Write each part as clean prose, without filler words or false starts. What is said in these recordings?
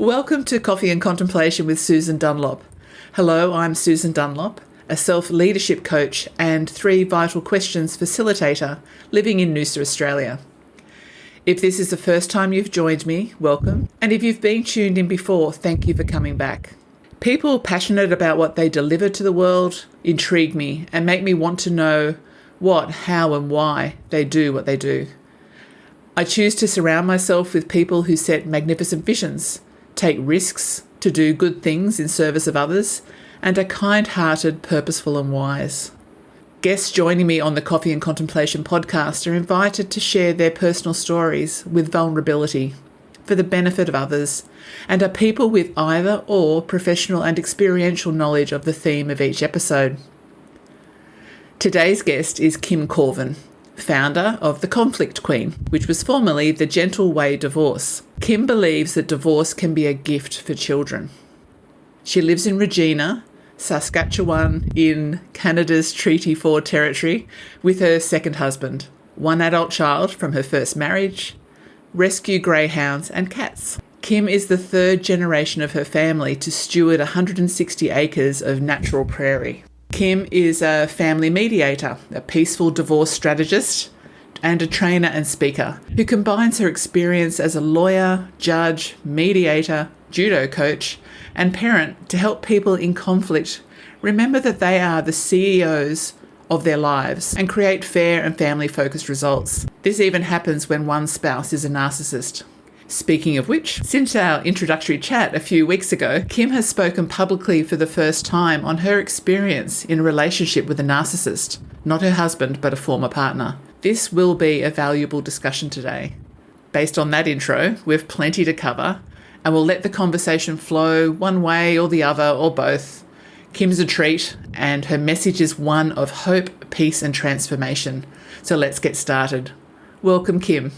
Welcome to Coffee and Contemplation with Susan Dunlop. Hello, I'm Susan Dunlop, a self-leadership coach and 3 Vital Questions facilitator living in Noosa, Australia. If this is the first time you've joined me, welcome. And if you've been tuned in before, thank you for coming back. People passionate about what they deliver to the world intrigue me and make me want to know what, how and why they do what they do. I choose to surround myself with people who set magnificent visions, take risks to do good things in service of others, and are kind-hearted, purposeful and wise. Guests joining me on the Coffee and Contemplation podcast are invited to share their personal stories with vulnerability for the benefit of others, and are people with either or professional and experiential knowledge of the theme of each episode. Today's guest is Kim Korven, founder of The Conflict Queen, which was formerly The Gentle Way Divorce. Kim believes that divorce can be a gift for children. She lives in Regina, Saskatchewan, in Canada's Treaty 4 territory, with her second husband, 1 adult child from her first marriage, rescue greyhounds and cats. Kim is the 3rd generation of her family to steward 160 acres of natural prairie. Kim is a family mediator, a peaceful divorce strategist, and a trainer and speaker who combines her experience as a lawyer, judge, mediator, judo coach, and parent to help people in conflict remember that they are the CEOs of their lives and create fair and family-focused results. This even happens when one spouse is a narcissist. Speaking of which, since our introductory chat a few weeks ago, Kim has spoken publicly for the first time on her experience in a relationship with a narcissist, not her husband, but a former partner. This will be a valuable discussion today. Based on that intro, we've plenty to cover, and we'll let the conversation flow one way or the other or both. Kim's a treat, and her message is one of hope, peace, and transformation. So let's get started. Welcome, Kim.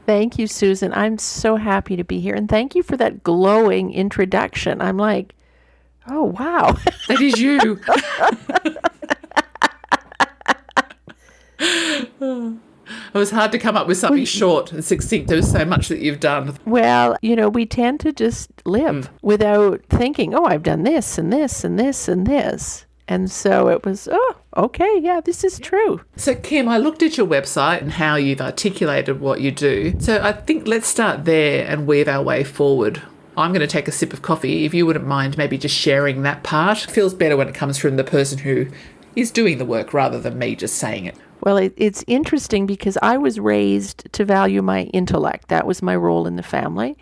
Thank you, Susan. I'm so happy to be here. And thank you for that glowing introduction. I'm like, oh, wow. That is you. It was hard to come up with something short and succinct. There was so much that you've done. Well, we tend to just live without thinking, oh, I've done this and this and this and this. And so it was, oh, okay, yeah, this is true. So, Kim, I looked at your website and how you've articulated what you do. So I think let's start there and weave our way forward. I'm going to take a sip of coffee. If you wouldn't mind maybe just sharing that part. It feels better when it comes from the person who is doing the work rather than me just saying it. Well, it's interesting because I was raised to value my intellect. That was my role in the family.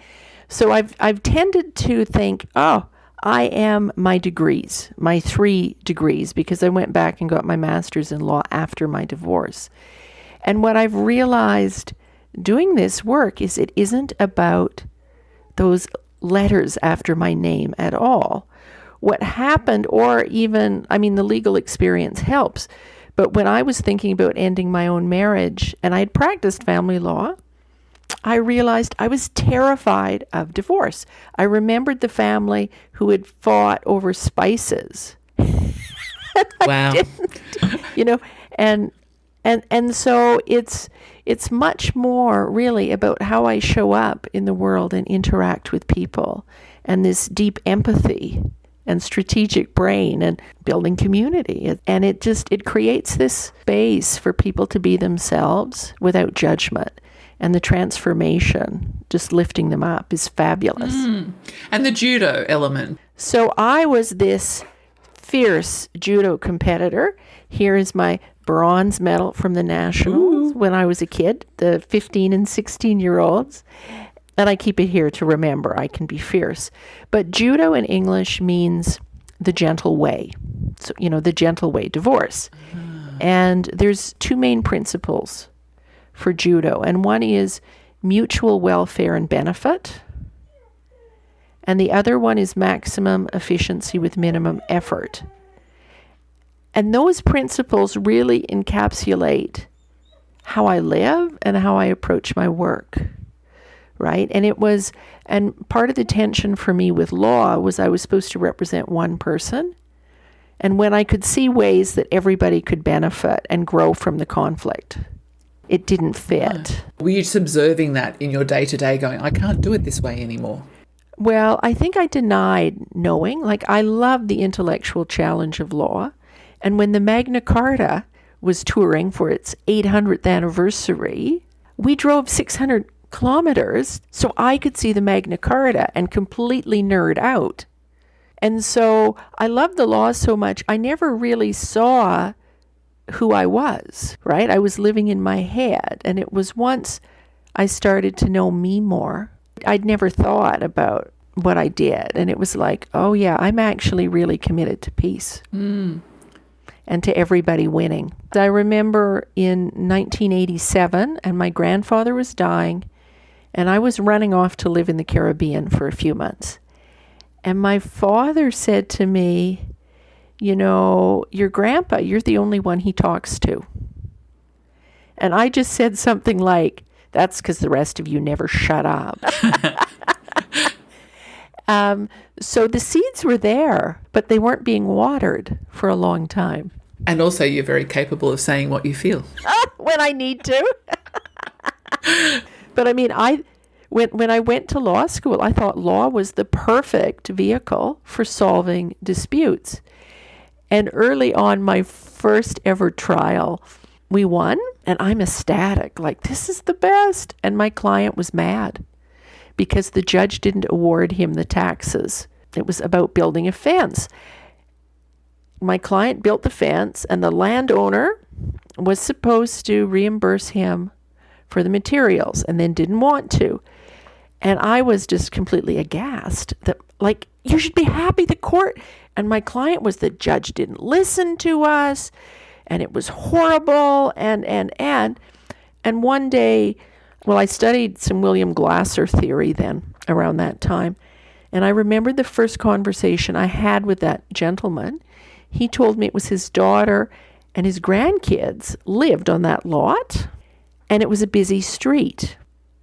So I've tended to think, oh, I am my degrees, my 3 degrees, because I went back and got my master's in law after my divorce. And what I've realized doing this work is it isn't about those letters after my name at all. What happened, or even, the legal experience helps, but when I was thinking about ending my own marriage and I had practiced family law, I realized I was terrified of divorce. I remembered the family who had fought over spices. Wow. And so it's much more really about how I show up in the world and interact with people, and this deep empathy and strategic brain and building community. And it creates this space for people to be themselves without judgment. And the transformation, just lifting them up, is fabulous. And the judo element. So I was this fierce judo competitor. Here is my bronze medal from the Nationals when I was a kid, the 15 and 16-year-olds. And I keep it here to remember I can be fierce. But judo in English means the gentle way. So, the gentle way, divorce. And there's 2 main principles for judo, and one is mutual welfare and benefit, and the other one is maximum efficiency with minimum effort. And those principles really encapsulate how I live and how I approach my work, right? And part of the tension for me with law was I was supposed to represent one person, and when I could see ways that everybody could benefit and grow from the conflict, it didn't fit. Were you just observing that in your day-to-day going, I can't do it this way anymore? Well, I think I denied knowing. Like, I love the intellectual challenge of law. And when the Magna Carta was touring for its 800th anniversary, we drove 600 kilometers so I could see the Magna Carta and completely nerd out. And so I loved the law so much, I never really saw who I was, right? I was living in my head. And it was once I started to know me more, I'd never thought about what I did. And it was like, oh yeah, I'm actually really committed to peace. And to everybody winning. I remember in 1987, and my grandfather was dying, and I was running off to live in the Caribbean for a few months. And my father said to me, you know, your grandpa, you're the only one he talks to. And I just said something like, that's because the rest of you never shut up. So the seeds were there, but they weren't being watered for a long time. And also you're very capable of saying what you feel. When I need to. But I mean, when I went to law school, I thought law was the perfect vehicle for solving disputes. And early on, my first ever trial, we won, and I'm ecstatic, like, this is the best. And my client was mad because the judge didn't award him the taxes. It was about building a fence. My client built the fence, and the landowner was supposed to reimburse him for the materials and then didn't want to. And I was just completely aghast that, like, you should be happy the court. And my client was, the judge didn't listen to us, and it was horrible. And one day, well, I studied some William Glasser theory then around that time. And I remembered the first conversation I had with that gentleman. He told me it was his daughter and his grandkids lived on that lot, and it was a busy street,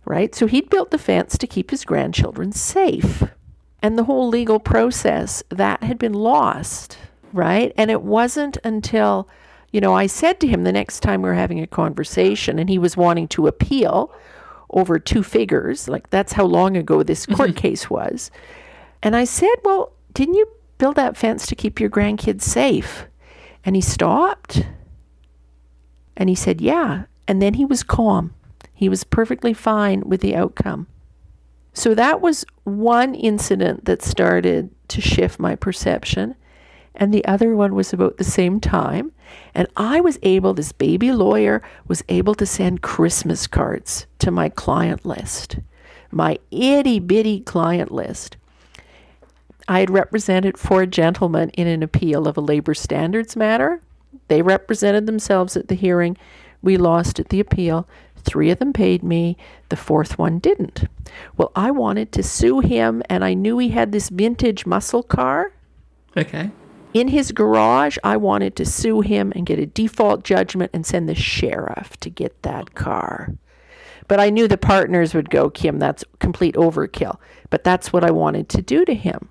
right? So he'd built the fence to keep his grandchildren safe. And the whole legal process, that had been lost, right? And it wasn't until, you know, I said to him the next time we were having a conversation, and he was wanting to appeal over 2 figures, like that's how long ago this court case was. And I said, well, didn't you build that fence to keep your grandkids safe? And he stopped. And he said, yeah. And then he was calm. He was perfectly fine with the outcome. So that was one incident that started to shift my perception. And the other one was about the same time. And I was able, this baby lawyer, was able to send Christmas cards to my client list, my itty bitty client list. I had represented 4 gentlemen in an appeal of a labor standards matter. They represented themselves at the hearing. We lost at the appeal. 3 of them paid me. The 4th one didn't. Well, I wanted to sue him, and I knew he had this vintage muscle car. Okay. In his garage, I wanted to sue him and get a default judgment and send the sheriff to get that car. But I knew the partners would go, Kim, that's complete overkill. But that's what I wanted to do to him.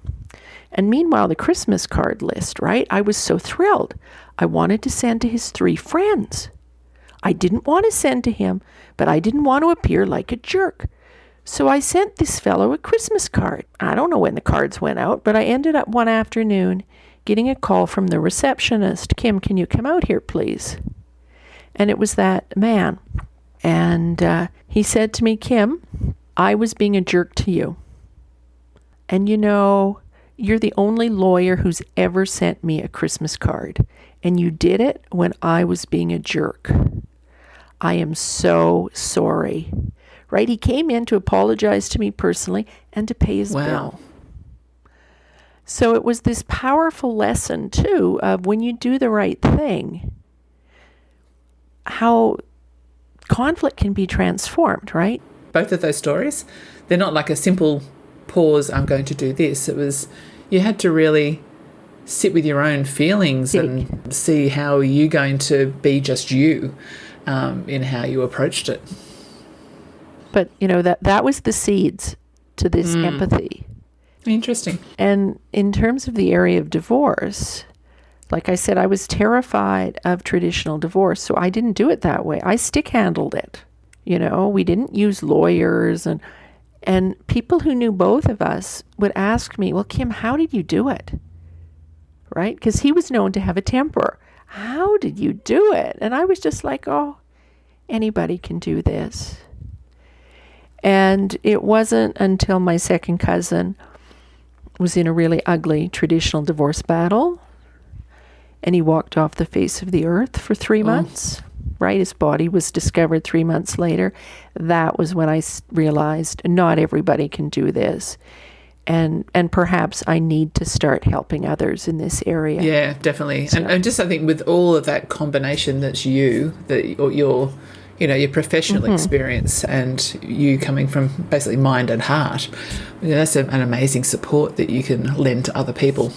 And meanwhile, the Christmas card list, right? I was so thrilled. I wanted to send to his 3 friends. I didn't want to send to him, but I didn't want to appear like a jerk. So I sent this fellow a Christmas card. I don't know when the cards went out, but I ended up one afternoon getting a call from the receptionist. Kim, can you come out here, please? And it was that man. And he said to me, Kim, I was being a jerk to you. And you know, you're the only lawyer who's ever sent me a Christmas card. And you did it when I was being a jerk. I am so sorry. Right? He came in to apologize to me personally and to pay his bill. So it was this powerful lesson, too, of when you do the right thing, how conflict can be transformed, right? Both of those stories, they're not like a simple pause, I'm going to do this. It was, you had to really sit with your own feelings and see how you're going to be just you in how you approached it. But, you know, that was the seeds to this empathy. Interesting. And in terms of the area of divorce, like I said, I was terrified of traditional divorce, so I didn't do it that way. I stick handled it. You know, we didn't use lawyers, and And people who knew both of us would ask me, well, Kim, how did you do it? Right? Because he was known to have a temper. How did you do it? And I was just like, oh, anybody can do this. And it wasn't until my second cousin was in a really ugly traditional divorce battle, and he walked off the face of the earth for 3 months, right? His body was discovered 3 months later. That was when I realized not everybody can do this. And perhaps I need to start helping others in this area. Yeah, definitely. So, and just I think with all of that combination that's your professional experience and you coming from basically mind and heart, that's an amazing support that you can lend to other people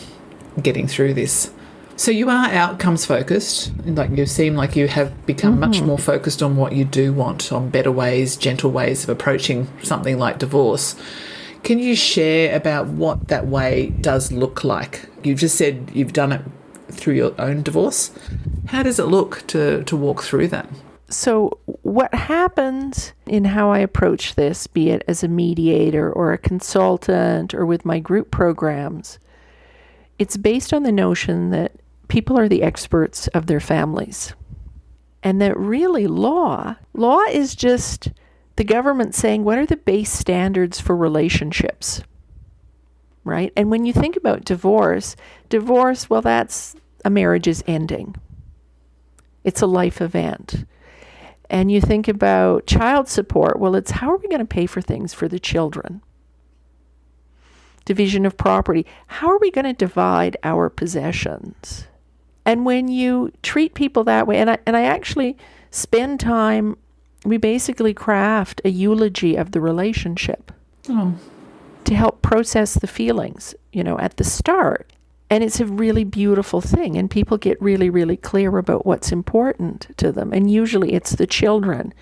getting through this. So you are outcomes focused, like you seem like you have become much more focused on what you do want, on better ways, gentle ways of approaching something like divorce. Can you share about what that way does look like? You just said you've done it through your own divorce. How does it look to walk through that? So what happens in how I approach this, be it as a mediator or a consultant or with my group programs, it's based on the notion that people are the experts of their families. And that really law is just the government saying, what are the base standards for relationships, right? And when you think about divorce, well, that's a marriage is ending. It's a life event. And you think about child support, well, it's how are we going to pay for things for the children? Division of property, how are we going to divide our possessions? And when you treat people that way, and I actually spend time, we basically craft a eulogy of the relationship to help process the feelings, at the start. And it's a really beautiful thing. And people get really, really clear about what's important to them. And usually it's the children.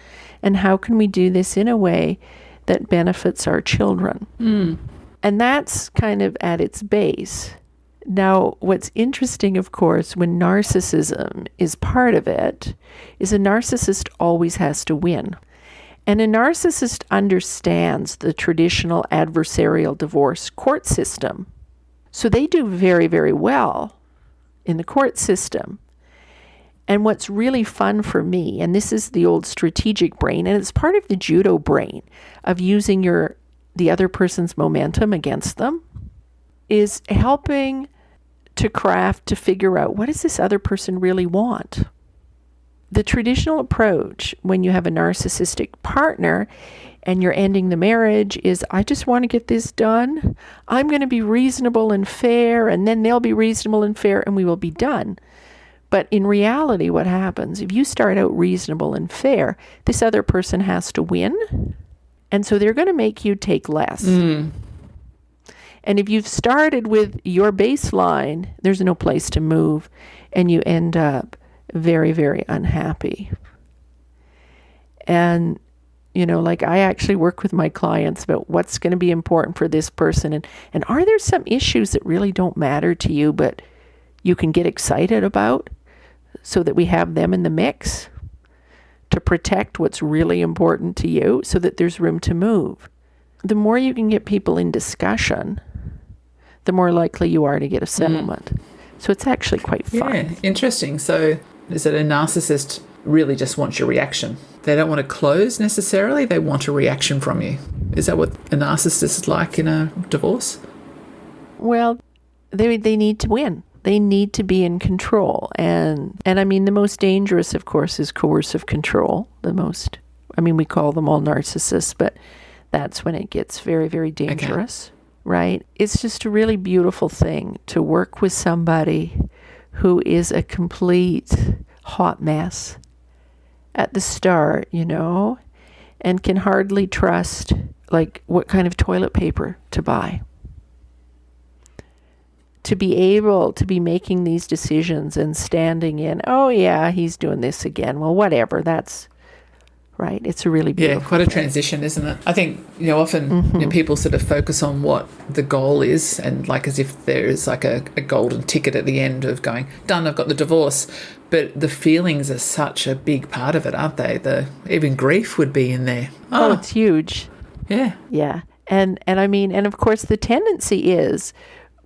And how can we do this in a way that benefits our children? And that's kind of at its base. Now, what's interesting, of course, when narcissism is part of it, is a narcissist always has to win. And a narcissist understands the traditional adversarial divorce court system. So they do very, very well in the court system. And what's really fun for me, and this is the old strategic brain, and it's part of the judo brain of using the other person's momentum against them, is helping to figure out, what does this other person really want? The traditional approach when you have a narcissistic partner and you're ending the marriage is, I just want to get this done. I'm going to be reasonable and fair, and then they'll be reasonable and fair, and we will be done. But in reality, what happens, if you start out reasonable and fair, this other person has to win, and so they're going to make you take less. And if you've started with your baseline, there's no place to move, and you end up very, very unhappy. And, like I actually work with my clients about what's going to be important for this person. And are there some issues that really don't matter to you, but you can get excited about so that we have them in the mix to protect what's really important to you so that there's room to move? The more you can get people in discussion, the more likely you are to get a settlement. So it's actually quite fun. Yeah, interesting. So is it a narcissist really just wants your reaction? They don't want to close necessarily. They want a reaction from you. Is that what a narcissist is like in a divorce? Well, they need to win. They need to be in control. And I mean, the most dangerous, of course, is coercive control. We call them all narcissists, but that's when it gets very, very dangerous. Okay. Right? It's just a really beautiful thing to work with somebody who is a complete hot mess at the start, and can hardly trust, like, what kind of toilet paper to buy. To be able to be making these decisions and standing in, oh yeah, he's doing this again. Well, whatever, that's right. It's a really beautiful quite a transition, isn't it? I think, often people sort of focus on what the goal is, and like as if there is like a golden ticket at the end of going, done, I've got the divorce. But the feelings are such a big part of it, aren't they? Even grief would be in there. Oh, it's huge. Yeah. Yeah. And I mean, and of course the tendency is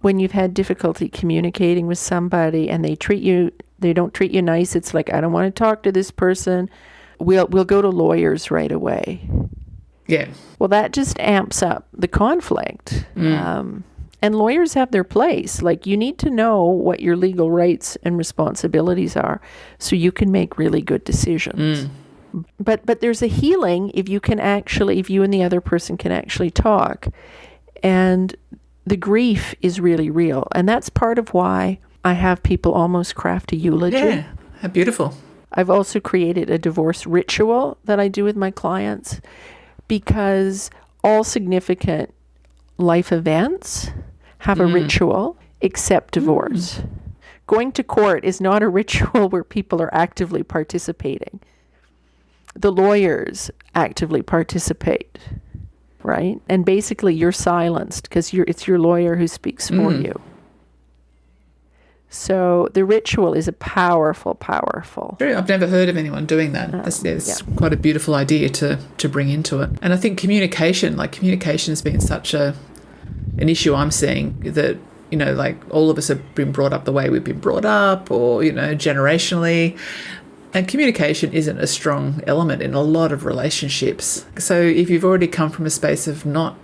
when you've had difficulty communicating with somebody and they don't treat you nice, it's like, I don't want to talk to this person. We'll go to lawyers right away. Yeah. Well, that just amps up the conflict. And lawyers have their place. Like, you need to know what your legal rights and responsibilities are so you can make really good decisions. But there's a healing if you and the other person can actually talk. And the grief is really real. And that's part of why I have people almost craft a eulogy. Yeah, how beautiful. I've also created a divorce ritual that I do with my clients, because all significant life events have a ritual except divorce. Going to court is not a ritual where people are actively participating. The lawyers actively participate, right? And basically you're silenced because it's your lawyer who speaks for you. So the ritual is a powerful. True. I've never heard of anyone doing that. That's quite a beautiful idea to bring into it. And I think communication has been such an issue I'm seeing, that, you know, like all of us have been brought up the way we've been brought up, or, you know, generationally. And communication isn't a strong element in a lot of relationships. So if you've already come from a space of not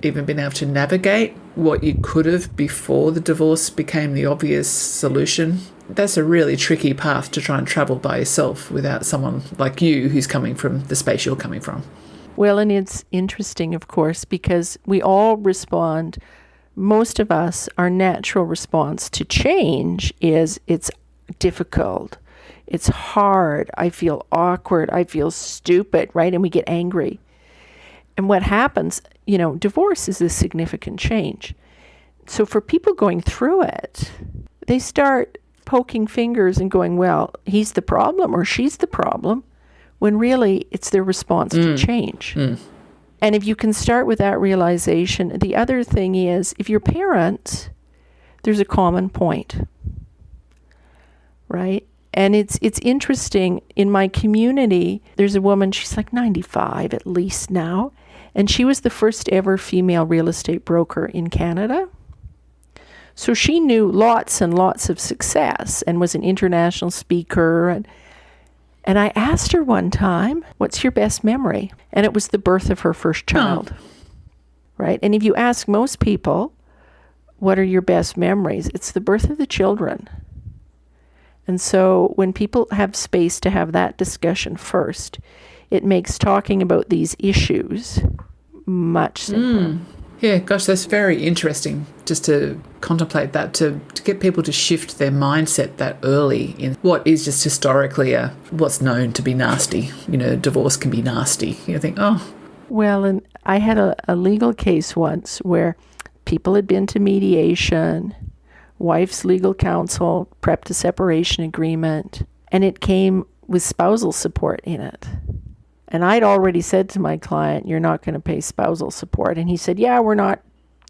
even been able to navigate what you could have before the divorce became the obvious solution, that's a really tricky path to try and travel by yourself without someone like you who's coming from the space you're coming from. Well, and it's interesting, of course, because we all respond. Most of us, our natural response to change is it's difficult. It's hard. I feel awkward. I feel stupid, right? And we get angry. And what happens, you know, divorce is a significant change. So for people going through it, they start poking fingers and going, well, he's the problem or she's the problem, when really it's their response to change. And if you can start with that realization, the other thing is, if you're parents, there's a common point, right? And it's interesting, in my community, there's a woman, she's like 95 at least now, and she was the first ever female real estate broker in Canada. So she knew lots and lots of success and was an international speaker. And I asked her one time, what's your best memory? And it was the birth of her first child, right? And if you ask most people, what are your best memories? It's the birth of the children. And so when people have space to have that discussion first, it makes talking about these issues much simpler. Yeah, gosh, that's very interesting, just to contemplate that, to get people to shift their mindset that early in what is just historically what's known to be nasty. You know, divorce can be nasty. You think, oh. Well, and I had a legal case once where people had been to mediation, wife's legal counsel prepped a separation agreement, and it came with spousal support in it. And I'd already said to my client, you're not going to pay spousal support. And he said, yeah, we're not.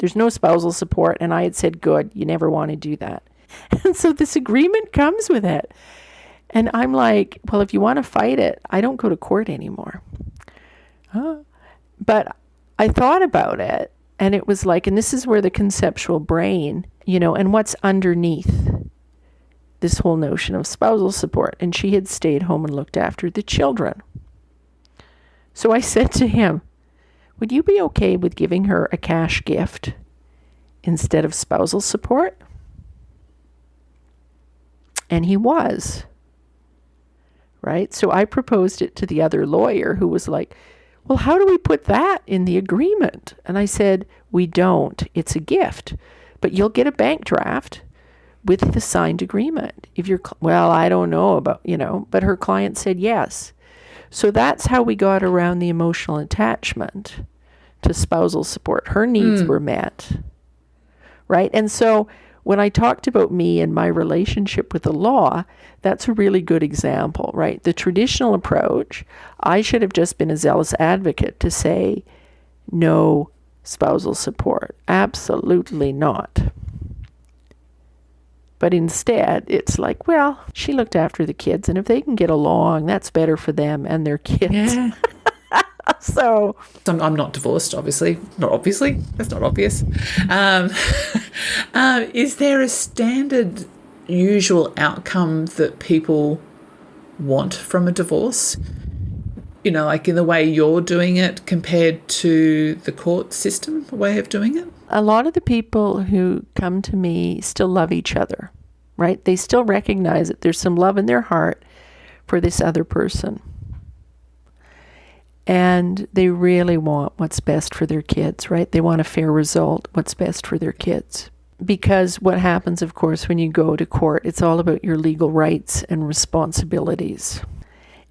There's no spousal support. And I had said, good, you never want to do that. And so this agreement comes with it. And I'm like, well, if you want to fight it, I don't go to court anymore. But I thought about it, and it was like, and this is where the conceptual brain, you know, and what's underneath this whole notion of spousal support. And she had stayed home and looked after the children. So I said to him, would you be okay with giving her a cash gift instead of spousal support? And he was, right? So I proposed it to the other lawyer, who was like, well, how do we put that in the agreement? And I said, we don't. It's a gift, but you'll get a bank draft with the signed agreement. If you're, well, I don't know about, you know, but her client said yes. So that's how we got around the emotional attachment to spousal support. Her needs were met, right? And so when I talked about me and my relationship with the law, that's a really good example, right? The traditional approach, I should have just been a zealous advocate to say, no spousal support. Absolutely not. But instead, it's like, well, she looked after the kids, and if they can get along, that's better for them and their kids. Yeah. So I'm not divorced, obviously. Not obviously. That's not obvious. Is there a standard usual outcome that people want from a divorce? You know, like in the way you're doing it compared to the court system way of doing it? a lot of the people who come to me still love each other, right? They still recognize that there's some love in their heart for this other person. And they really want what's best for their kids, right? They want a fair result, what's best for their kids. Because what happens, of course, when you go to court, it's all about your legal rights and responsibilities.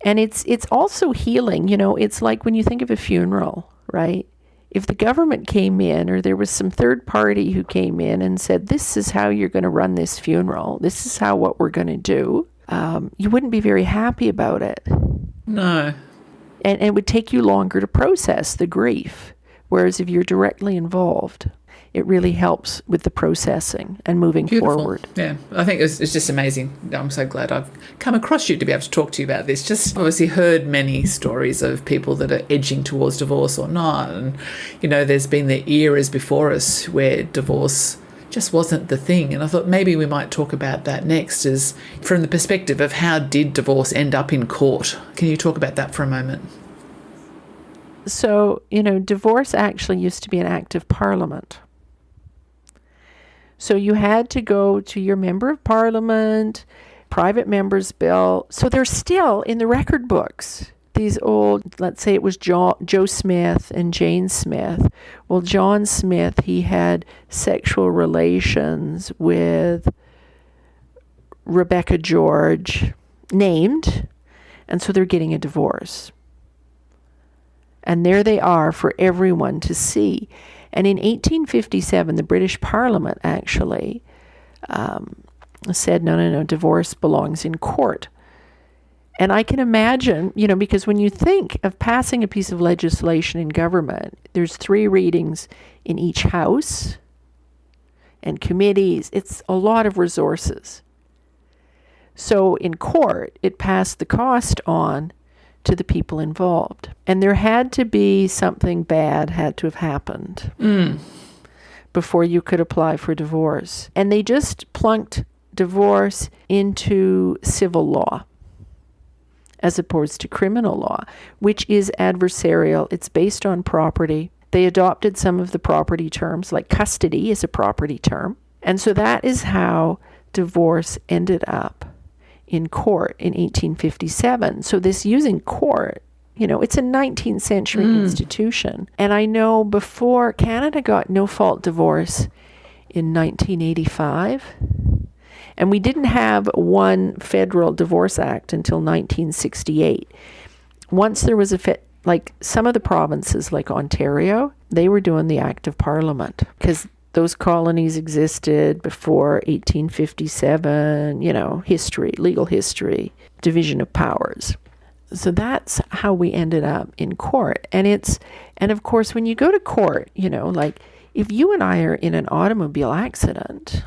And it's also healing. You know, it's like when you think of a funeral, right? If the government came in, or there was some third party who came in and said, this is how you're going to run this funeral, this is what we're going to do, you wouldn't be very happy about it. No. And it would take you longer to process the grief. Whereas if you're directly involved, it really helps with the processing and moving forward. Yeah, I think it's just amazing. I'm so glad I've come across you to be able to talk to you about this. Just obviously heard many stories of people that are edging towards divorce or not. And, you know, there's been the eras before us where divorce just wasn't the thing. And I thought maybe we might talk about that next, is from the perspective of how did divorce end up in court? Can you talk about that for a moment? So, you know, divorce actually used to be an act of parliament. So you had to go to your member of parliament, private member's bill. So they're still in the record books. These old, let's say it was Joe Smith and Jane Smith. Well, John Smith, he had sexual relations with Rebecca George, named, and so they're getting a divorce. And there they are for everyone to see. And in 1857, the British Parliament actually said, no, divorce belongs in court. And I can imagine, you know, because when you think of passing a piece of legislation in government, there's 3 readings in each house and committees. It's a lot of resources. So in court, it passed the cost on to the people involved. And there had to be something bad had to have happened before you could apply for divorce. And they just plunked divorce into civil law as opposed to criminal law, which is adversarial. It's based on property. They adopted some of the property terms, like custody is a property term. And so that is how divorce ended up in court in 1857. So this using court, you know, it's a 19th century institution. And I know before Canada got no-fault divorce in 1985, and we didn't have one federal divorce act until 1968. Once there was like some of the provinces, like Ontario, they were doing the Act of Parliament because those colonies existed before 1857, you know, history, legal history, division of powers. So that's how we ended up in court. And of course, when you go to court, you know, like if you and I are in an automobile accident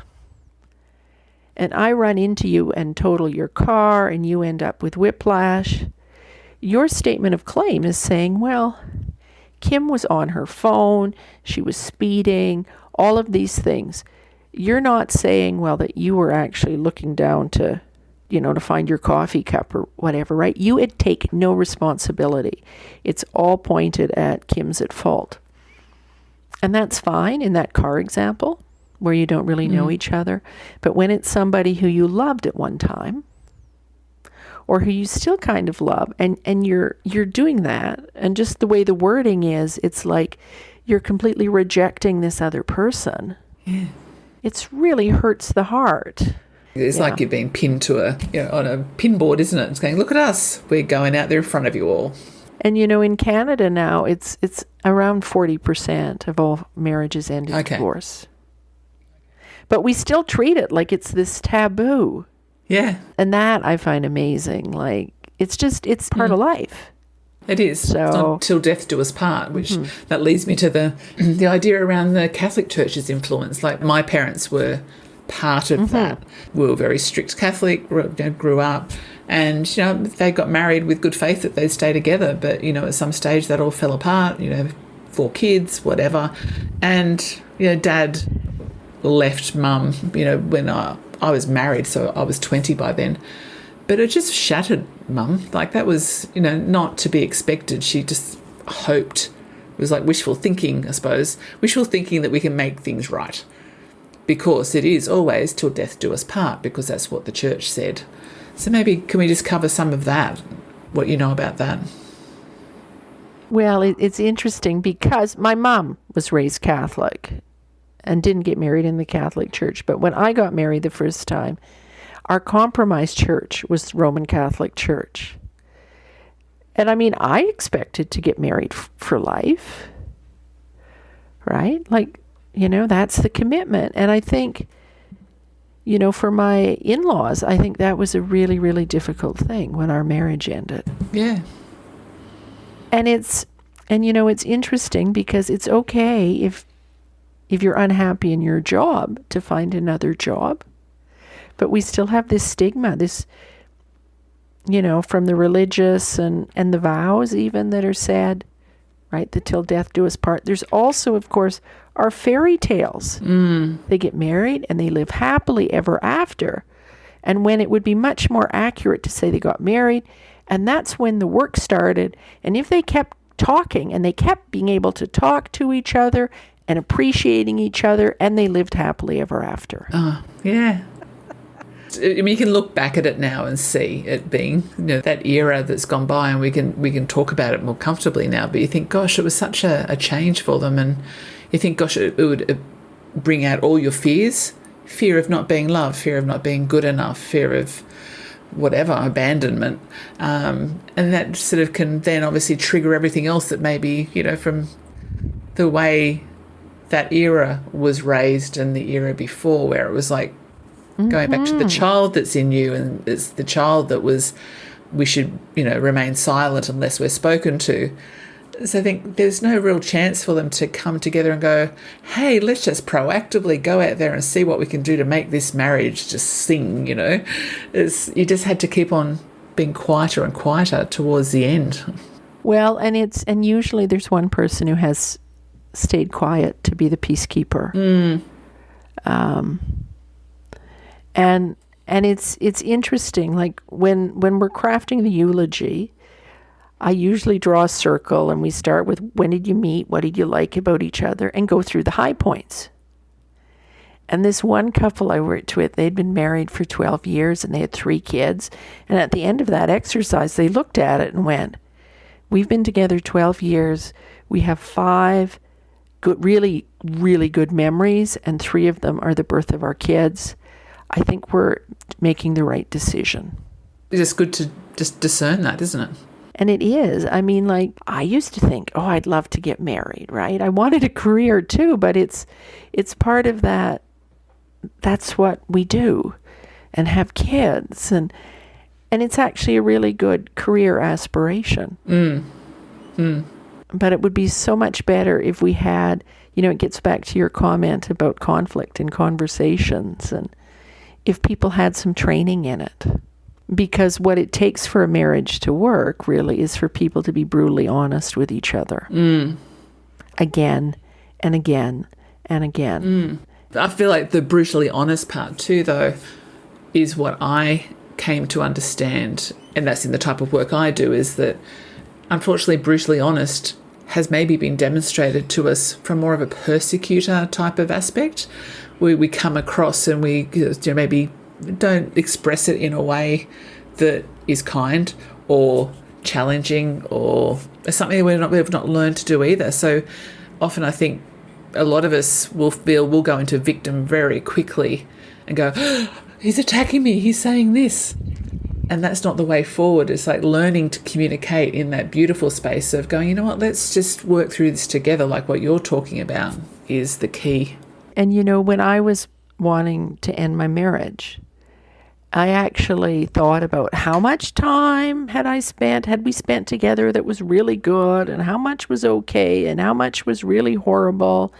and I run into you and total your car and you end up with whiplash, your statement of claim is saying, well, Kim was on her phone, she was speeding, all of these things. You're not saying, well, that you were actually looking down to, you know, to find your coffee cup or whatever, right? You would take no responsibility. It's all pointed at Kim's at fault. And that's fine in that car example where you don't really know each other. But when it's somebody who you loved at one time or who you still kind of love and you're doing that, and just the way the wording is, it's like you're completely rejecting this other person. Yeah. It's really hurts the heart. It's like you're being pinned to on a pinboard, isn't it? It's going, look at us. We're going out there in front of you all. And, you know, in Canada now, it's around 40% of all marriages end in divorce. But we still treat it like it's this taboo. Yeah. And that I find amazing. Like, it's part of life. It is. So, it's not till death do us part, which that leads me to the idea around the Catholic Church's influence. Like, my parents were part of that. We were very strict Catholic, grew up. And, they got married with good faith that they'd stay together. But, at some stage that all fell apart, 4 kids, whatever. And, Dad left Mum, when I was married, so I was 20 by then. But it just shattered Mum. Like, that was, not to be expected. She just hoped. It was like wishful thinking, I suppose. Wishful thinking that we can make things right. Because it is always till death do us part, because that's what the church said. So maybe can we just cover some of that, what you know about that? Well, it's interesting because my mom was raised Catholic and didn't get married in the Catholic Church. But when I got married the first time, our compromise church was the Roman Catholic Church. And I expected to get married for life, right? Like, that's the commitment. And I think, for my in-laws, I think that was a really, really difficult thing when our marriage ended. Yeah. And it's interesting because it's okay if you're unhappy in your job to find another job. But we still have this stigma, this, from the religious and the vows even that are said, right? That till death do us part. There's also, of course, our fairy tales. They get married and they live happily ever after. And when it would be much more accurate to say they got married, and that's when the work started. And if they kept talking and they kept being able to talk to each other and appreciating each other, and they lived happily ever after. Oh, yeah. You can look back at it now and see it being, that era that's gone by, and we can talk about it more comfortably now. But you think, gosh, it was such a change for them, and you think, gosh, it would bring out all your fears: fear of not being loved, fear of not being good enough, fear of whatever, abandonment, and that sort of can then obviously trigger everything else that maybe, from the way that era was raised and the era before, where it was like going back to the child that's in you, and it's the child that we should, remain silent unless we're spoken to. So I think there's no real chance for them to come together and go, hey, let's just proactively go out there and see what we can do to make this marriage just sing, you just had to keep on being quieter and quieter towards the end. Well, and usually there's one person who has stayed quiet to be the peacekeeper. And it's interesting, like when we're crafting the eulogy, I usually draw a circle and we start with, when did you meet? What did you like about each other? And go through the high points. And this one couple I worked with, they'd been married for 12 years and they had 3 kids. And at the end of that exercise, they looked at it and went, we've been together 12 years. We have 5 good, really, really good memories, and 3 of them are the birth of our kids. I think we're making the right decision. It's just good to just discern that, isn't it? And it is. I used to think, I'd love to get married, right? I wanted a career too, but it's part of that. That's what we do, and have kids, and it's actually a really good career aspiration. But it would be so much better if we had, it gets back to your comment about conflict and conversations, and if people had some training in it. Because what it takes for a marriage to work really is for people to be brutally honest with each other. Again and again and again. I feel like the brutally honest part too, though, is what I came to understand, and that's in the type of work I do, is that unfortunately brutally honest has maybe been demonstrated to us from more of a persecutor type of aspect. We come across and we maybe don't express it in a way that is kind or challenging, or something we've not learned to do either. So often I think a lot of us will go into victim very quickly and go, oh, he's attacking me, he's saying this. And that's not the way forward. It's like learning to communicate in that beautiful space of going, let's just work through this together, like what you're talking about is the key. And when I was wanting to end my marriage, I actually thought about how much time had we spent together that was really good, and how much was okay, and how much was really horrible.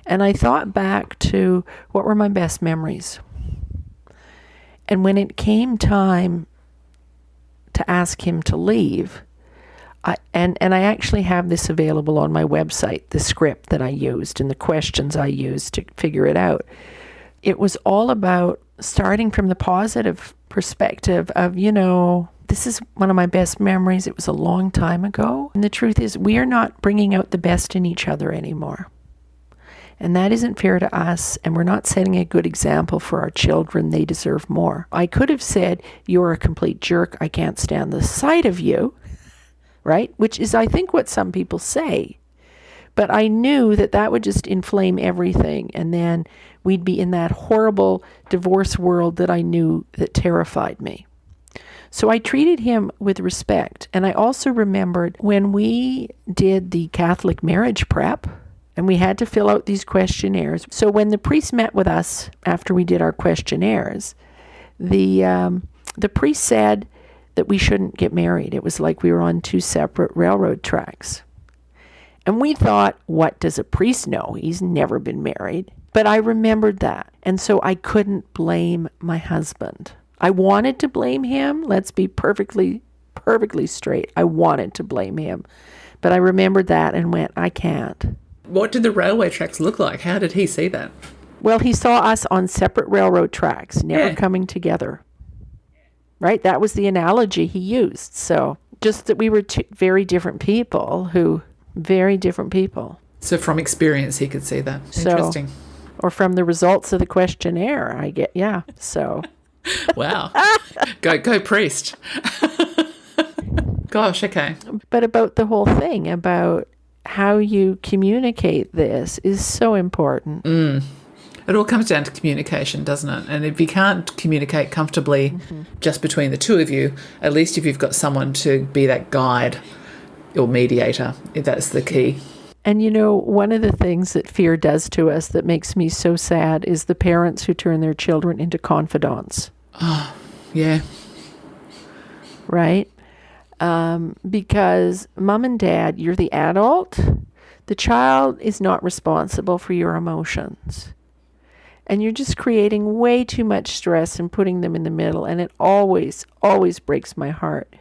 And I thought back to what were my best memories. And when it came time to ask him to leave. And I actually have this available on my website, the script that I used and the questions I used to figure it out. It was all about starting from the positive perspective of, this is one of my best memories. It was a long time ago. And the truth is, we are not bringing out the best in each other anymore. And that isn't fair to us, and we're not setting a good example for our children. They deserve more. I could have said, you're a complete jerk. I can't stand the sight of you, right? Which is, I think, what some people say. But I knew that would just inflame everything, and then we'd be in that horrible divorce world that I knew that terrified me. So I treated him with respect. And I also remembered when we did the Catholic marriage prep, and we had to fill out these questionnaires. So when the priest met with us after we did our questionnaires, the priest said that we shouldn't get married. It was like we were on two separate railroad tracks. And we thought, what does a priest know? He's never been married. But I remembered that. And so I couldn't blame my husband. I wanted to blame him. Let's be perfectly straight. I wanted to blame him. But I remembered that and went, I can't. What did the railway tracks look like? How did he see that? Well, he saw us on separate railroad tracks, never coming together. Right? That was the analogy he used. So just that we were two very different people very different people. So from experience, he could see that. Interesting. Or from the results of the questionnaire, I get, so. Wow. Go priest. Gosh, okay. But about the whole thing, about how you communicate this is so important. It all comes down to communication, doesn't it? And if you can't communicate comfortably just between the two of you, at least if you've got someone to be that guide or mediator, if that's the key. And one of the things that fear does to us that makes me so sad is the parents who turn their children into confidants. Oh, yeah. Right? Because mom and dad, you're the adult. The child is not responsible for your emotions. And you're just creating way too much stress and putting them in the middle. And it always, always breaks my heart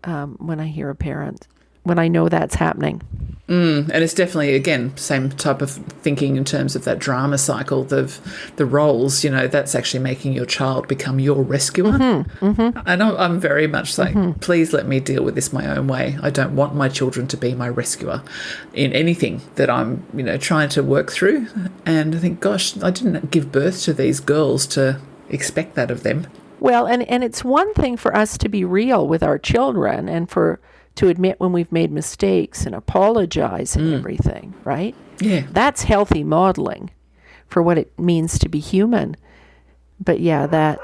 when I hear a parent, when I know that's happening. And it's definitely, again, same type of thinking in terms of that drama cycle of the roles, that's actually making your child become your rescuer. And I'm very much like, please let me deal with this my own way. I don't want my children to be my rescuer in anything that I'm, trying to work through. And I think, gosh, I didn't give birth to these girls to expect that of them. Well, and it's one thing for us to be real with our children and to admit when we've made mistakes and apologize and everything, right? Yeah. That's healthy modeling for what it means to be human. But that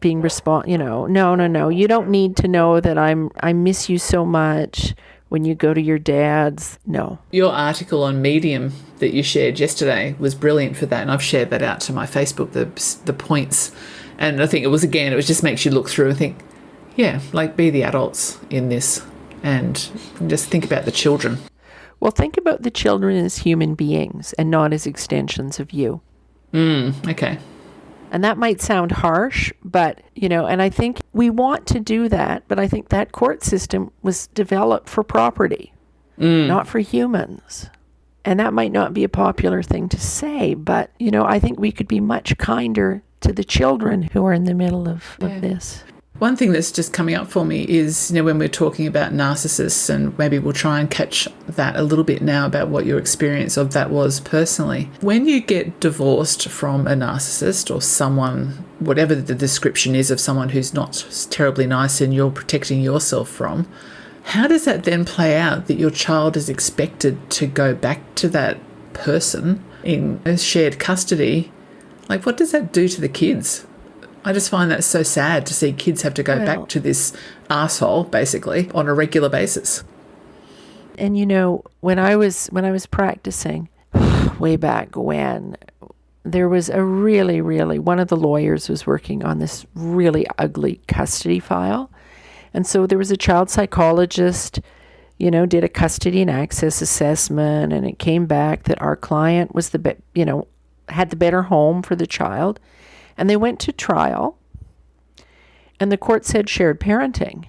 being no, you don't need to know that I miss you so much when you go to your dad's. No. Your article on Medium that you shared yesterday was brilliant for that, and I've shared that out to my Facebook, the points. And I think it was just makes you look through and think, be the adults in this. And just think about the children. Well, think about the children as human beings and not as extensions of you. Okay. And that might sound harsh, but, and I think we want to do that, but I think that court system was developed for property, not for humans. And that might not be a popular thing to say, but, I think we could be much kinder to the children who are in the middle of this. One thing that's just coming up for me is, when we're talking about narcissists, and maybe we'll try and catch that a little bit now about what your experience of that was personally. When you get divorced from a narcissist or someone, whatever the description is of someone who's not terribly nice and you're protecting yourself from, how does that then play out that your child is expected to go back to that person in a shared custody? Like, what does that do to the kids? I just find that so sad to see kids have to go back to this arsehole, basically, on a regular basis. And when I was practicing way back when, there was a really, one of the lawyers was working on this really ugly custody file. And so there was a child psychologist, did a custody and access assessment, and it came back that our client was had the better home for the child. And they went to trial, and the court said shared parenting.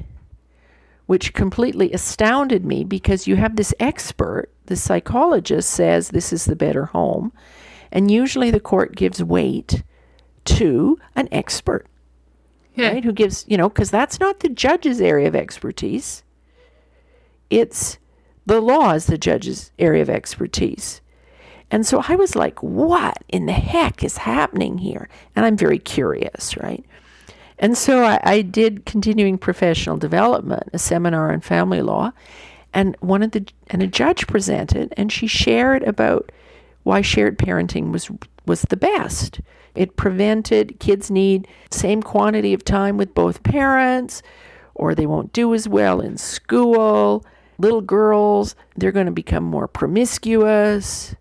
which completely astounded me because you have this expert, the psychologist says this is the better home, and usually the court gives weight to an expert, right? Who gives, because that's not the judge's area of expertise. It's the law is the judge's area of expertise. And so I was like, what in the heck is happening here? And I'm very curious, right? And so I did continuing professional development, a seminar on family law, and a judge presented, and she shared about why shared parenting was the best. It prevented kids need same quantity of time with both parents, or they won't do as well in school. Little girls, they're going to become more promiscuous.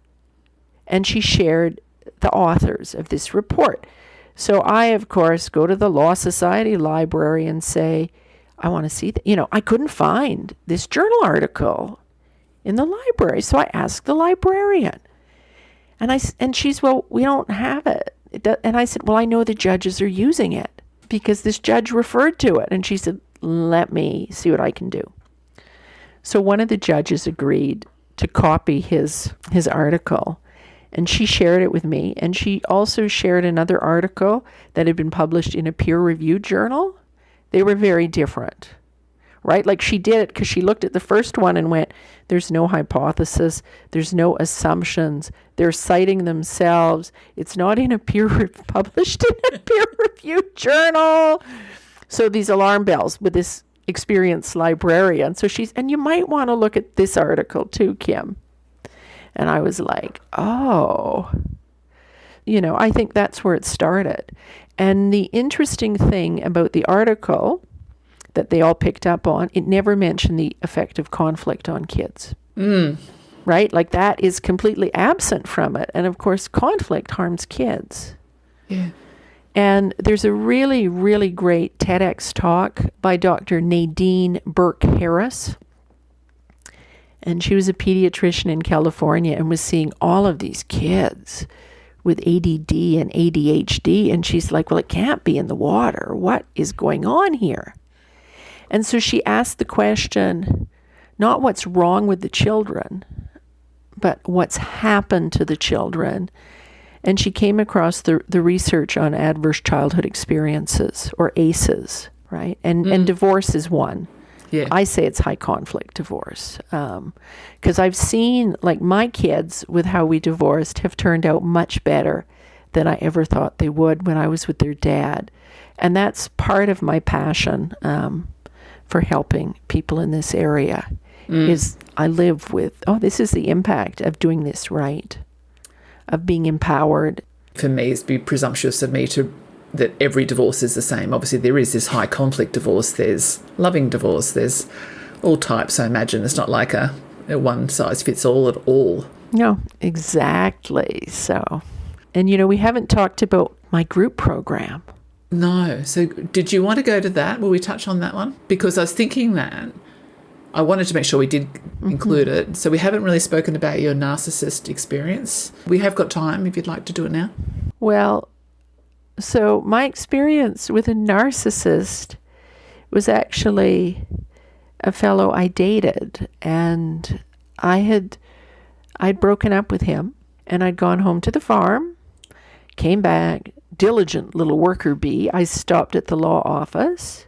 And she shared the authors of this report. So I, of course, go to the Law Society library and say, I want to see I couldn't find this journal article in the library. So I asked the librarian. And she's, well, we don't have it. And I said, well, I know the judges are using it because this judge referred to it. And she said, let me see what I can do. So one of the judges agreed to copy his article. And she shared it with me. And she also shared another article that had been published in a peer-reviewed journal. They were very different, right? Like she did it because she looked at the first one and went, there's no hypothesis. There's no assumptions. They're citing themselves. It's not in a published in a peer-reviewed journal. So these alarm bells with this experienced librarian. So and you might want to look at this article too, Kim. And I was like, oh, I think that's where it started. And the interesting thing about the article that they all picked up on, it never mentioned the effect of conflict on kids. Right? Like that is completely absent from it. And of course, conflict harms kids. Yeah. And there's a really, really great TEDx talk by Dr. Nadine Burke-Harris. And she was a pediatrician in California and was seeing all of these kids with ADD and ADHD. And she's like, well, it can't be in the water. What is going on here? And so she asked the question, not what's wrong with the children, but what's happened to the children. And she came across the research on adverse childhood experiences, or ACEs, right? And divorce is one. Yeah. I say it's high conflict divorce because I've seen, like, my kids with how we divorced have turned out much better than I ever thought they would when I was with their dad. And that's part of my passion for helping people in this area is I live with, this is the impact of doing this right, of being empowered. For me, it'd be presumptuous of me that every divorce is the same. Obviously, there is this high conflict divorce. There's loving divorce. There's all types, I imagine. It's not like a one size fits all at all. No, exactly. So, and we haven't talked about my group program. No. So did you want to go to that? Will we touch on that one? Because I was thinking that I wanted to make sure we did include it. So we haven't really spoken about your narcissist experience. We have got time if you'd like to do it now. Well, so my experience with a narcissist was actually a fellow I dated, and I'd broken up with him, and I'd gone home to the farm, came back, diligent little worker bee. I stopped at the law office,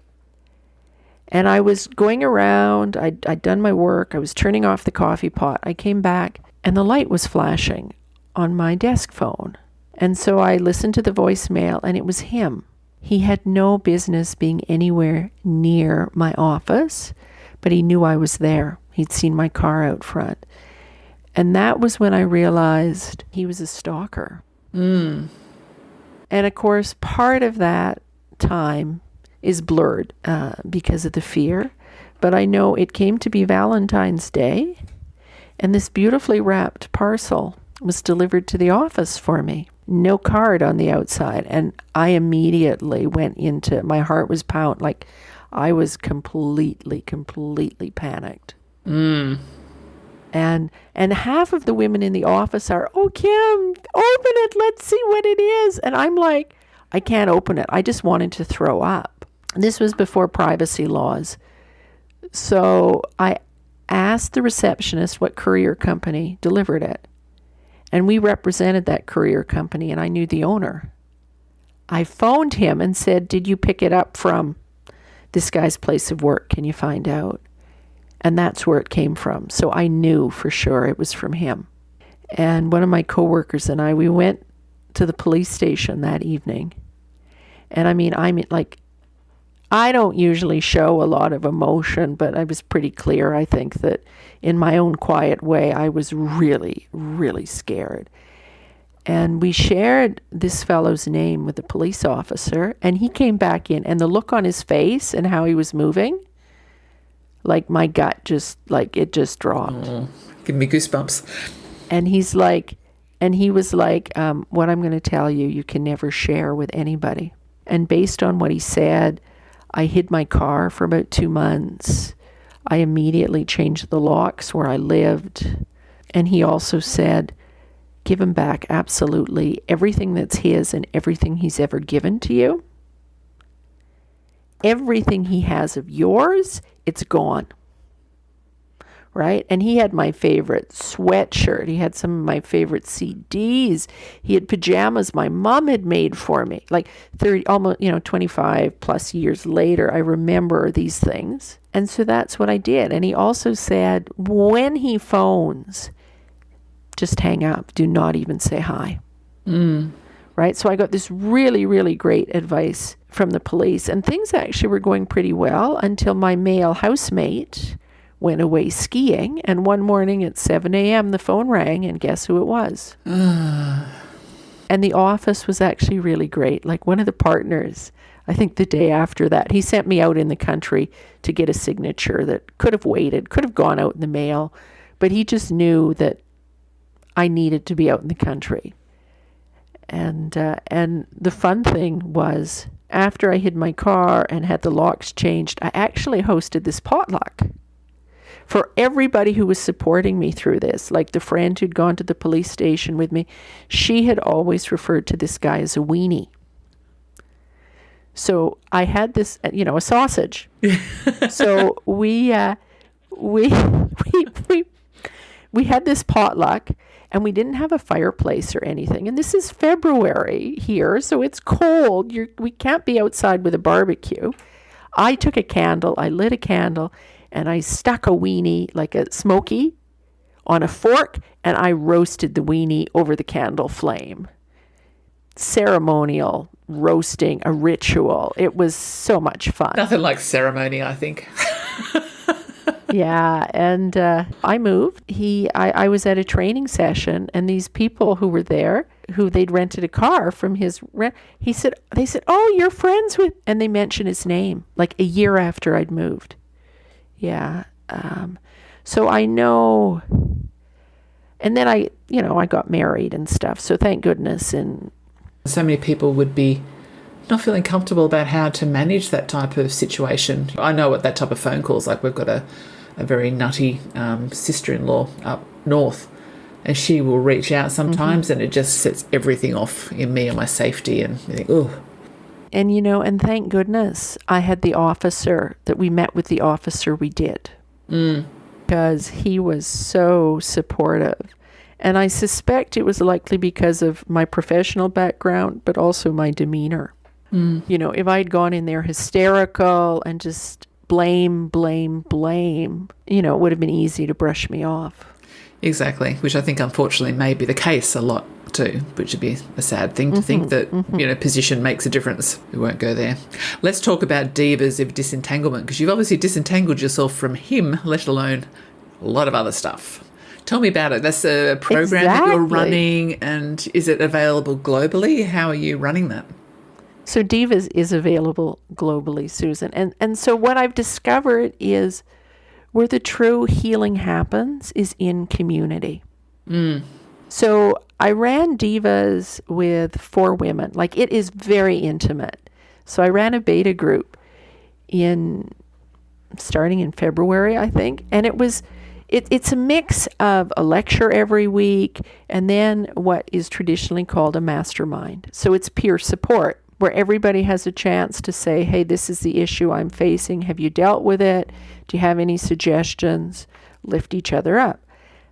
and I was going around. I'd done my work. I was turning off the coffee pot. I came back, and the light was flashing on my desk phone. And so I listened to the voicemail, and it was him. He had no business being anywhere near my office, but he knew I was there. He'd seen my car out front. And that was when I realized he was a stalker. And of course, part of that time is blurred because of the fear. But I know it came to be Valentine's Day, and this beautifully wrapped parcel was delivered to the office for me. No card on the outside. And I immediately went into, my heart was pounding, like I was completely panicked. And half of the women in the office are, oh, Kim, open it. Let's see what it is. And I'm like, I can't open it. I just wanted to throw up. And this was before privacy laws So I asked the receptionist what courier company delivered it. And we represented that courier company, and I knew the owner. I phoned him and said, did you pick it up from this guy's place of work? Can you find out? And that's where it came from. So I knew for sure it was from him. And one of my coworkers and we went to the police station that evening. And I don't usually show a lot of emotion, but I was pretty clear, I think, that in my own quiet way, I was really, really scared. And we shared this fellow's name with the police officer, and he came back in, and the look on his face and how he was moving, like my gut just dropped. Oh, give me goosebumps. And he was like, what I'm going to tell you, you can never share with anybody. And based on what he said, I hid my car for about 2 months. I immediately changed the locks where I lived. And he also said, give him back absolutely everything that's his and everything he's ever given to you. Everything he has of yours, it's gone. Right? And he had my favorite sweatshirt. He had some of my favorite CDs. He had pajamas my mom had made for me. Like 25 plus years later, I remember these things. And so that's what I did. And he also said, when he phones, just hang up. Do not even say hi. Right? So I got this really, really great advice from the police. And things actually were going pretty well until my male housemate went away skiing, and one morning at 7 a.m. the phone rang, and guess who it was? And the office was actually really great. Like one of the partners, I think the day after that, he sent me out in the country to get a signature that could have waited, could have gone out in the mail, but he just knew that I needed to be out in the country. And the fun thing was, after I hid my car and had the locks changed, I actually hosted this potluck for everybody who was supporting me through this. Like the friend who'd gone to the police station with me, she had always referred to this guy as a weenie. So I had this, a sausage. So we had this potluck, and we didn't have a fireplace or anything. And this is February here, so it's cold. We can't be outside with a barbecue. I took a candle, I lit a candle, and I stuck a weenie, like a smoky, on a fork, and I roasted the weenie over the candle flame. Ceremonial roasting, a ritual. It was so much fun. Nothing like ceremony, I think. Yeah, and I moved. I was at a training session, and these people who were there, who they'd rented a car from his rent, they said, oh, you're friends with, and they mentioned his name, like a year after I'd moved. Yeah. So I know, and then I got married and stuff. So thank goodness. And so many people would be not feeling comfortable about how to manage that type of situation. I know what that type of phone call's like. We've got a very nutty sister-in-law up north, and she will reach out sometimes, and it just sets everything off in me and my safety, and you think, oh. And, and thank goodness I had the officer, that we met with the officer we did. Because he was so supportive. And I suspect it was likely because of my professional background, but also my demeanor. If I'd gone in there hysterical and just blame, it would have been easy to brush me off. Exactly, which I think unfortunately may be the case a lot too, which would be a sad thing to think that, position makes a difference. We won't go there. Let's talk about divas of disentanglement, because you've obviously disentangled yourself from him, let alone a lot of other stuff. Tell me about it. That's a program that you're running, and is it available globally? How are you running that? So Divas is available globally, Susan. And so what I've discovered is where the true healing happens is in community. So I ran Divas with 4 women. Like, it is very intimate. So I ran a beta group starting in February, I think. And it's a mix of a lecture every week and then what is traditionally called a mastermind. So it's peer support. where everybody has a chance to say, hey, this is the issue I'm facing. Have you dealt with it? Do you have any suggestions? Lift each other up.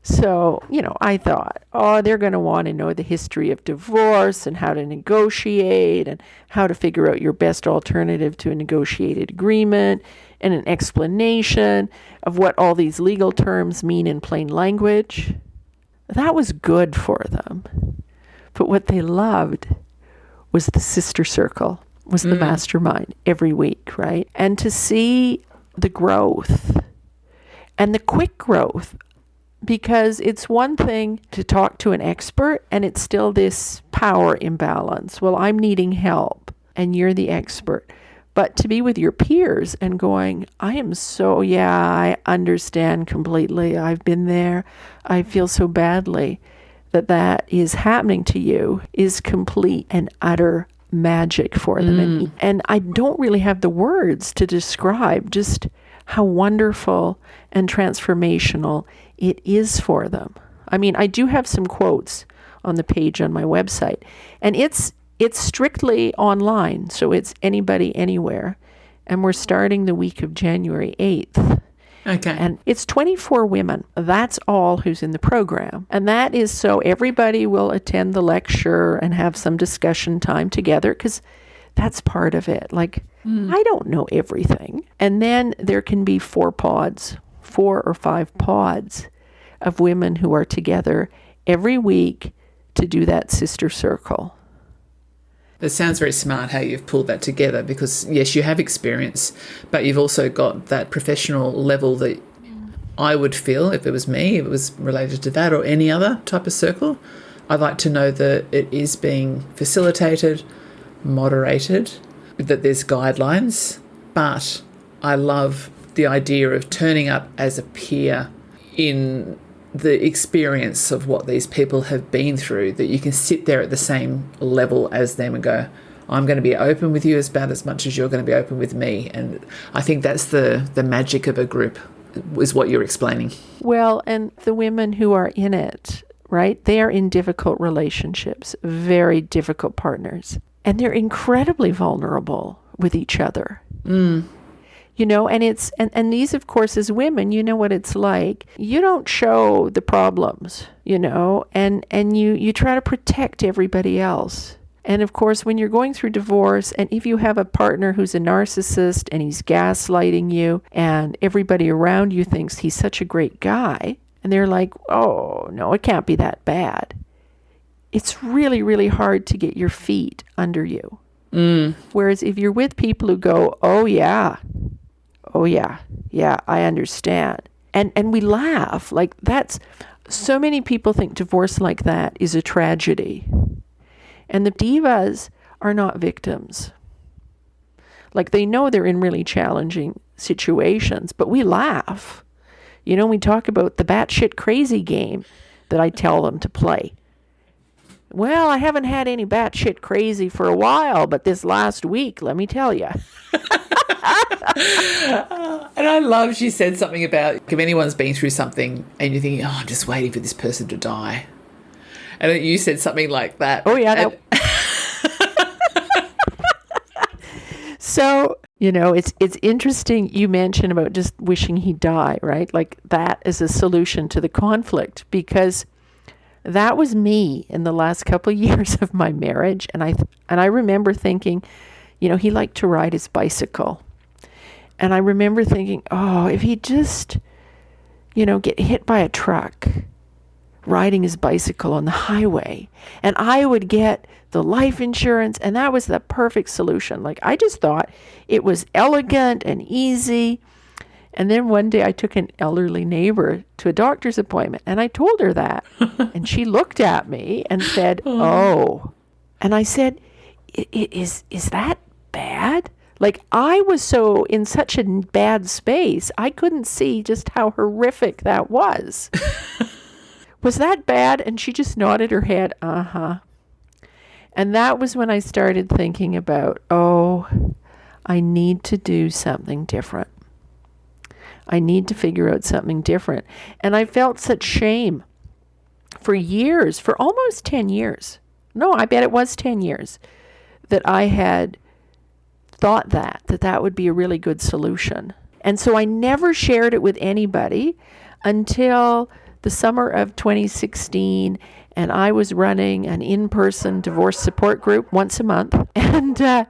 So, I thought, they're going to want to know the history of divorce and how to negotiate and how to figure out your best alternative to a negotiated agreement and an explanation of what all these legal terms mean in plain language. That was good for them. But what they loved was the sister circle, was the mastermind every week, right? And to see the growth and the quick growth, because it's one thing to talk to an expert and it's still this power imbalance. Well, I'm needing help and you're the expert. But to be with your peers and going, I understand completely. I've been there. I feel so badly that is happening to you is complete and utter magic for them. And I don't really have the words to describe just how wonderful and transformational it is for them. I mean, I do have some quotes on the page on my website, and it's strictly online, so it's anybody, anywhere. And we're starting the week of January 8th. Okay. And it's 24 women. That's all who's in the program. And that is so everybody will attend the lecture and have some discussion time together, because that's part of it. Like, I don't know everything. And then there can be 4 or 5 pods of women who are together every week to do that sister circle. It sounds very smart how you've pulled that together, because yes, you have experience, but you've also got that professional level that I would feel if it was me, if it was related to that or any other type of circle. I'd like to know that it is being facilitated, moderated, that there's guidelines, but I love the idea of turning up as a peer in the experience of what these people have been through, that you can sit there at the same level as them and go, I'm going to be open with you about as much as you're going to be open with me. And I think that's the magic of a group, is what you're explaining. Well, and the women who are in it, right, they are in difficult relationships, very difficult partners, and they're incredibly vulnerable with each other. And these, of course, as women, you know what it's like. You don't show the problems, and you try to protect everybody else. And of course, when you're going through divorce, and if you have a partner who's a narcissist and he's gaslighting you, and everybody around you thinks he's such a great guy, and they're like, oh, no, it can't be that bad. It's really, really hard to get your feet under you. Whereas if you're with people who go, oh yeah, I understand. And we laugh. Like, that's, so many people think divorce like that is a tragedy. And the divas are not victims. Like, they know they're in really challenging situations, but we laugh. We talk about the batshit crazy game that I tell them to play. Well, I haven't had any batshit crazy for a while, but this last week, let me tell you. And I love, she said something about if anyone's been through something and you're thinking, I'm just waiting for this person to die. And you said something like that. Oh, yeah. So, it's interesting you mentioned about just wishing he'd die, right? Like, that is a solution to the conflict, because that was me in the last couple of years of my marriage. And I remember thinking, he liked to ride his bicycle. And I remember thinking, oh, if he just, get hit by a truck riding his bicycle on the highway, and I would get the life insurance, and that was the perfect solution. Like, I just thought it was elegant and easy. And then one day I took an elderly neighbor to a doctor's appointment, and I told her that. And she looked at me and said, oh. And I said, is that bad? Like, I was so in such a bad space, I couldn't see just how horrific that was. Was that bad? And she just nodded her head, uh-huh. And that was when I started thinking about, I need to do something different. I need to figure out something different. And I felt such shame for years, for almost 10 years. No, I bet it was 10 years, that I had thought that would be a really good solution. And so I never shared it with anybody until the summer of 2016, and I was running an in-person divorce support group once a month, and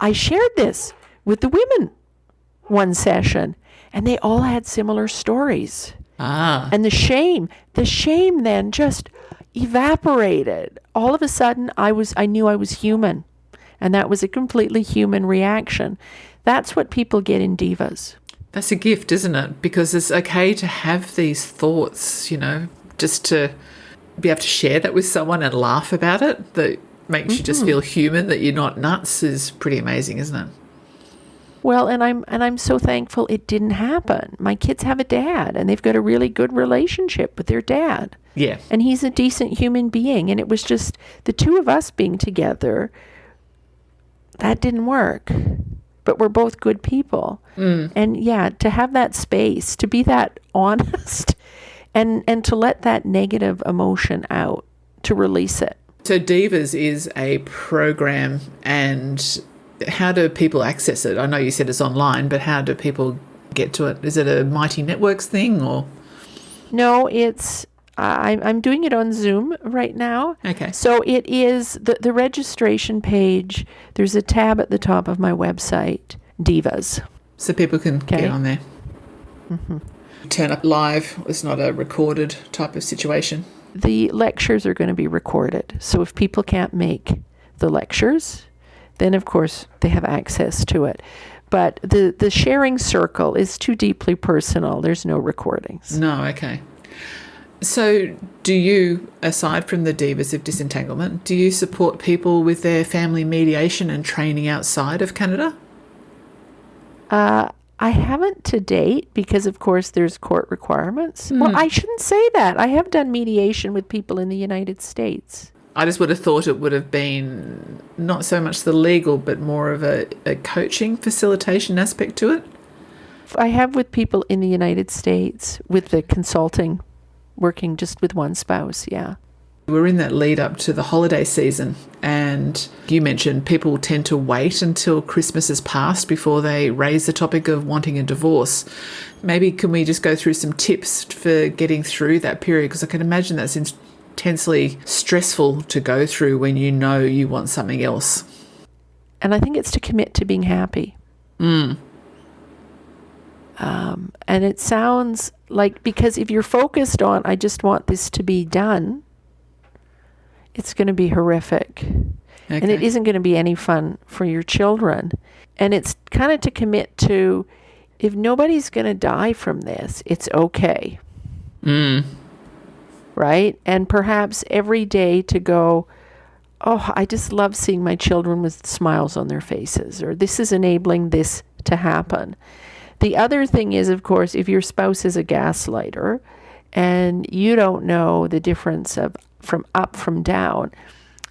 I shared this with the women one session, and they all had similar stories. And the shame then just evaporated. All of a sudden, I knew I was human, and that was a completely human reaction. That's what people get in divas. That's a gift, isn't it? Because it's okay to have these thoughts, just to be able to share that with someone and laugh about it. That makes you just feel human, that you're not nuts, is pretty amazing, isn't it? Well, and I'm so thankful it didn't happen. My kids have a dad, and they've got a really good relationship with their dad. Yeah. And he's a decent human being, and it was just the two of us being together. That didn't work. But we're both good people. And yeah, to have that space, to be that honest, and to let that negative emotion out, to release it. So Divas is a program, and how do people access it? I know you said it's online, but how do people get to it? Is it a Mighty Networks thing, or? No, it's I'm doing it on Zoom right now. Okay. So it is the registration page. There's a tab at the top of my website, Divas. So people can get on there. Turn up live. It's not a recorded type of situation. The lectures are going to be recorded. So if people can't make the lectures, then of course they have access to it. But the sharing circle is too deeply personal. There's no recordings. No, okay. So do you, aside from the Divas of Disentanglement, do you support people with their family mediation and training outside of Canada? I haven't to date because, of course, there's court requirements. Well, I shouldn't say that. I have done mediation with people in the United States. I just would have thought it would have been not so much the legal, but more of a coaching facilitation aspect to it. I have with people in the United States with the consulting, working just with one spouse, yeah. We're in that lead up to the holiday season, and you mentioned people tend to wait until Christmas has passed before they raise the topic of wanting a divorce. Maybe can we just go through some tips for getting through that period? Because I can imagine that's intensely stressful to go through when you know you want something else. And I think it's to commit to being happy. And it sounds like, because if you're focused on, I just want this to be done, it's going to be horrific. Okay. And it isn't going to be any fun for your children. And it's kind of to commit to, if nobody's going to die from this, it's okay. Right? And perhaps every day to go, oh, I just love seeing my children with smiles on their faces, or this is enabling this to happen. The other thing is, of course, if your spouse is a gaslighter and you don't know the difference of from up from down,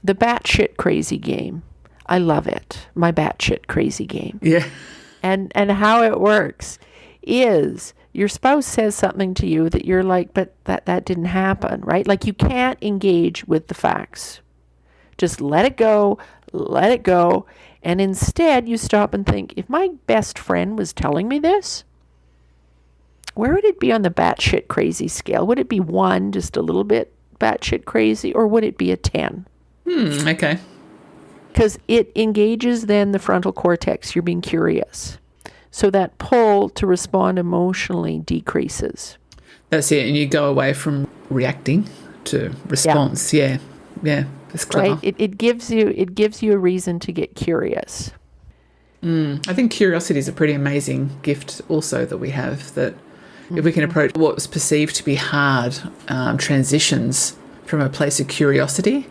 the batshit crazy game, I love it. My batshit crazy game. Yeah. And how it works is your spouse says something to you that you're like, but that didn't happen, right? Like, you can't engage with the facts. Just let it go. And instead you stop and think, if my best friend was telling me this, where would it be on the batshit crazy scale? Would it be 1, just a little bit batshit crazy, or would it be a 10? Okay. Because it engages then the frontal cortex. You're being curious. So that pull to respond emotionally decreases. That's it. And you go away from reacting to response. Yeah. That's clever. Right? It gives you a reason to get curious. I think curiosity is a pretty amazing gift also that we have, that if we can approach what's perceived to be hard transitions from a place of curiosity,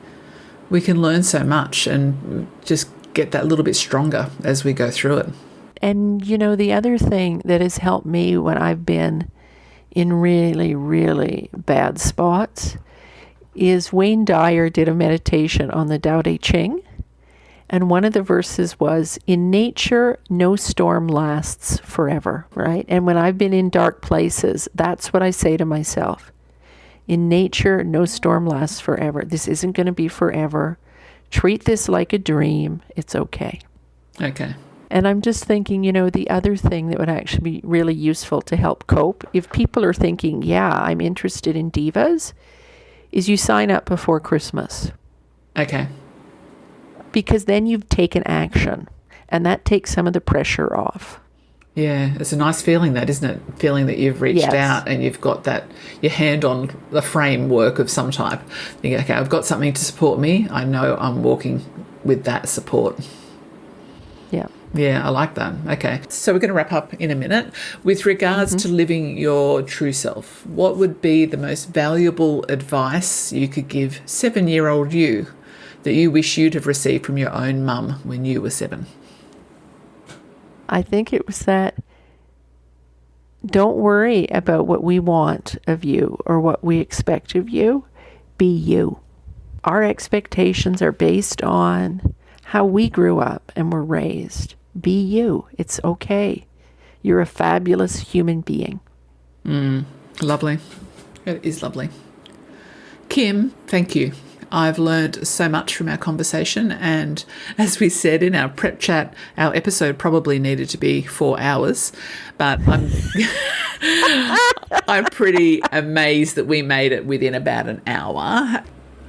we can learn so much and just get that little bit stronger as we go through it. And, the other thing that has helped me when I've been in really, really bad spots is Wayne Dyer did a meditation on the Tao Te Ching. And one of the verses was, in nature, no storm lasts forever, right? And when I've been in dark places, that's what I say to myself. In nature, no storm lasts forever. This isn't going to be forever. Treat this like a dream. It's okay. Okay. And I'm just thinking, the other thing that would actually be really useful to help cope, if people are thinking, yeah, I'm interested in divas, is you sign up before Christmas. Okay. Because then you've taken action, and that takes some of the pressure off. Yeah, it's a nice feeling, that, isn't it? Feeling that you've reached Yes. out and you've got that, your hand on the framework of some type. Thinking, okay, I've got something to support me. I know I'm walking with that support. Yeah. Yeah, I like that. Okay. So we're going to wrap up in a minute. With regards to living your true self, what would be the most valuable advice you could give 7-year-old you that you wish you'd have received from your own mum when you were 7? I think it was that don't worry about what we want of you or what we expect of you. Be you. Our expectations are based on how we grew up and were raised. Be you. It's okay. You're a fabulous human being. Lovely. It is lovely. Kim, thank you. I've learned so much from our conversation, and as we said in our prep chat, our episode probably needed to be 4 hours, but I'm pretty amazed that we made it within about an hour.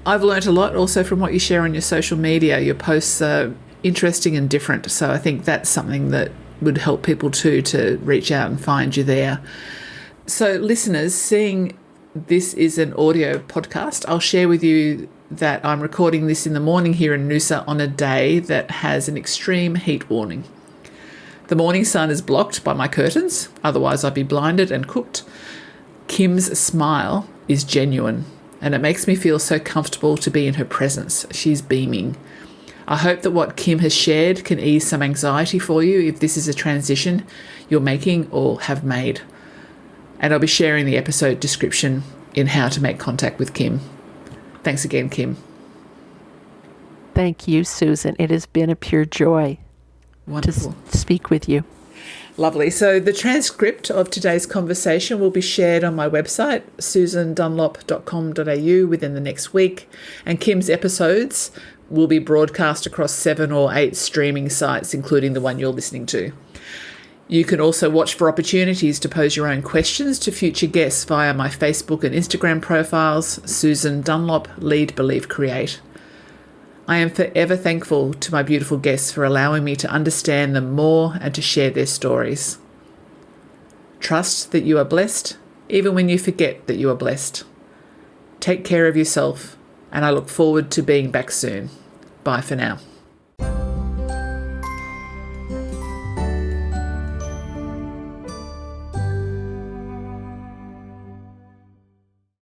I've learned a lot also from what you share on your social media. Your posts are interesting and different, so I think that's something that would help people too, to reach out and find you there. So listeners, seeing this is an audio podcast, I'll share with you that I'm recording this in the morning here in Noosa on a day that has an extreme heat warning. The morning sun is blocked by my curtains, otherwise I'd be blinded and cooked. Kim's smile is genuine, and it makes me feel so comfortable to be in her presence. She's beaming. I hope that what Kim has shared can ease some anxiety for you if this is a transition you're making or have made. And I'll be sharing the episode description in how to make contact with Kim. Thanks again, Kim. Thank you, Susan. It has been a pure joy Wonderful. to speak with you. Lovely. So the transcript of today's conversation will be shared on my website, susandunlop.com.au, within the next week. And Kim's episodes will be broadcast across 7 or 8 streaming sites, including the one you're listening to. You can also watch for opportunities to pose your own questions to future guests via my Facebook and Instagram profiles, Susan Dunlop, Lead, Believe, Create. I am forever thankful to my beautiful guests for allowing me to understand them more and to share their stories. Trust that you are blessed, even when you forget that you are blessed. Take care of yourself, and I look forward to being back soon. Bye for now.